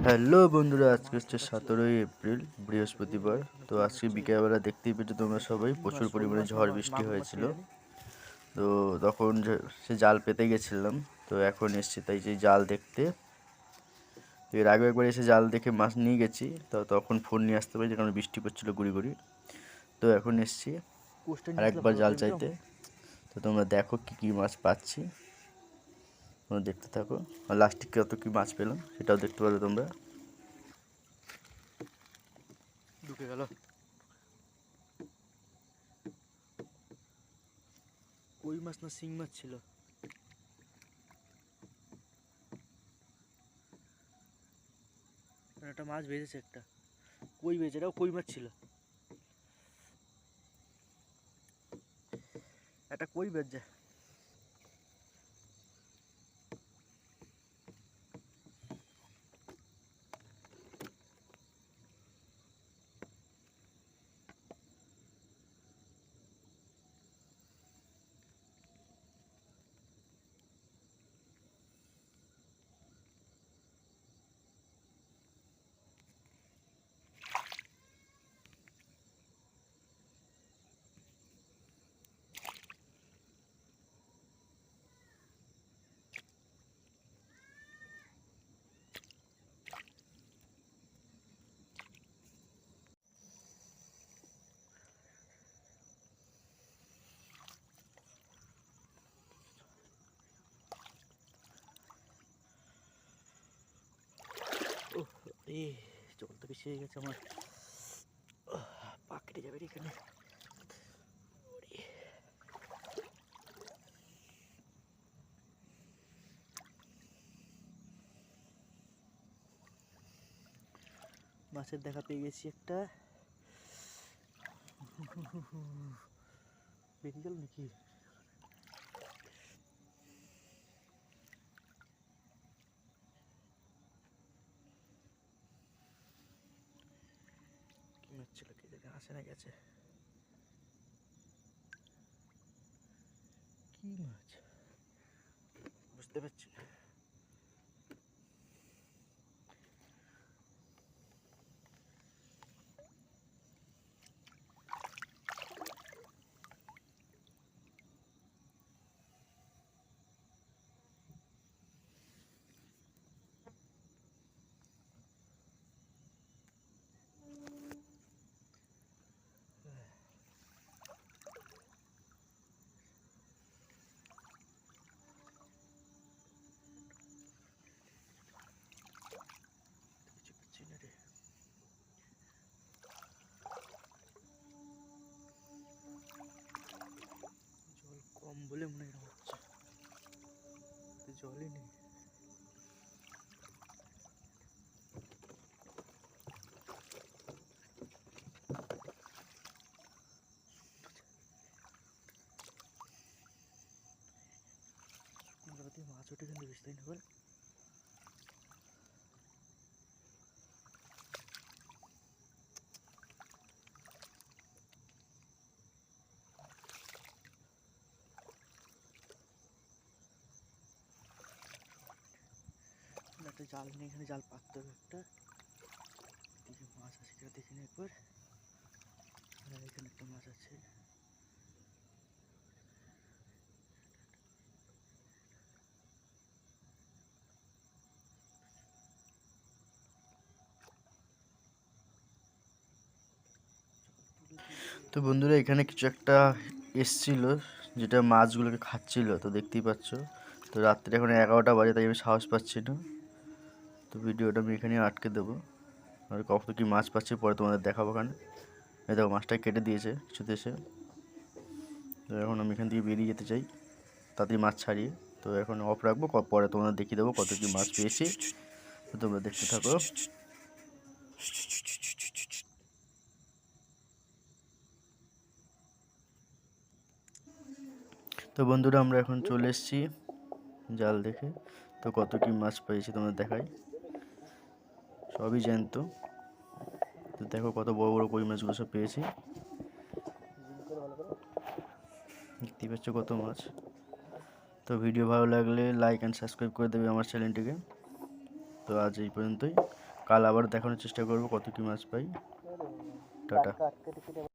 Hello বন্ধুরা, আজকে হচ্ছে 17ই এপ্রিল, বৃহস্পতিবার। তো আজকে বিকেলবেলা দেখতেই পেয়েছো তোমরা সবাই, প্রচুর পরিমাণে ঝড় বৃষ্টি হয়েছিল। তো তখন সে জাল পেতে গেছিলাম, তো এখন এসছি তাই সেই জাল দেখতে। তো এর আগে একবার এসে জাল দেখে মাছ নিয়ে গেছি, তো তখন ফোন নিয়ে আসতে পারি কারণ বৃষ্টি পড়ছিল গুড়ি গুড়ি। তো এখন এসছি আর একবার জাল চাইতে। তো তোমরা দেখো কি কি মাছ পাচ্ছি, তোমরা দেখতে থাকো। আর লাস্টে কত কি মাছ পেলাম সেটাও দেখতে পারবে তোমরা। ঢুকে গেল। কই মাছ না শিং মাছ ছিল? একটা মাছ বেজেছে, একটা কই বেজে, এটাও কই মাছ ছিল। একটা কই বেজে। জলটা বেশি হয়ে গেছে আমার, পা কেটে যাবে এখানে। মাছের দেখা পেয়ে গেছি একটা। বেরিয়ে গেল নাকি? কি মাছ ছিল কি জায়গায় আসে না গেছে? কি মাছ বুঝতে পারছি না। জল কম বলে মনে হচ্ছে, জলই নেই। মাছ ওঠে কিন্তু বেশি, তাই না বল? একটা জাল নিয়ে এখানে জাল পাততে হবে একটা। দেখি মাছ আছে কিনা দেখি না একবার। এখানে একটা মাছ আছে। তো বন্ধুরা, এখানে কিছু একটা এসছিল যেটা মাছগুলোকে খাচ্ছিল, তো দেখতেই পাচ্ছ। তো রাত্রে এখন 11টা বাজে, তাই আমি সাহস পাচ্ছি না। তো ভিডিওটা আমি এখানে আটকে দেবো, আর কত কি মাছ পাচ্ছি পরে তোমাদের দেখাবো। ওখানে এই দেখো মাছটা কেটে দিয়েছে কিছু দেশে। তো এখন আমি এখান থেকে বেরিয়ে যেতে চাই তাড়াতাড়ি মাছ ছাড়িয়ে। তো এখন অফ রাখবো, পরে তোমাদের দেখিয়ে দেবো কত কি মাছ পেয়েছি। তো তোমরা দেখতে থাকো। তো বন্ধুরা, আমরা এখন চলে এসেছি জাল দেখে। তো কত কি মাছ পেয়েছি তোমাদের দেখাই, সবই জ্যান্ত। তো দেখো কত বড় বড় কই মাছগুলো সব পেয়েছি, দেখতেই পাচ্ছ কত মাছ। তো ভিডিও ভালো লাগলে লাইক অ্যান্ড সাবস্ক্রাইব করে দেবে আমার চ্যানেলটিকে। তো আজ এই পর্যন্তই, কাল আবার দেখানোর চেষ্টা করবো কত কী মাছ পাই। টাটা। টাটকা আটকে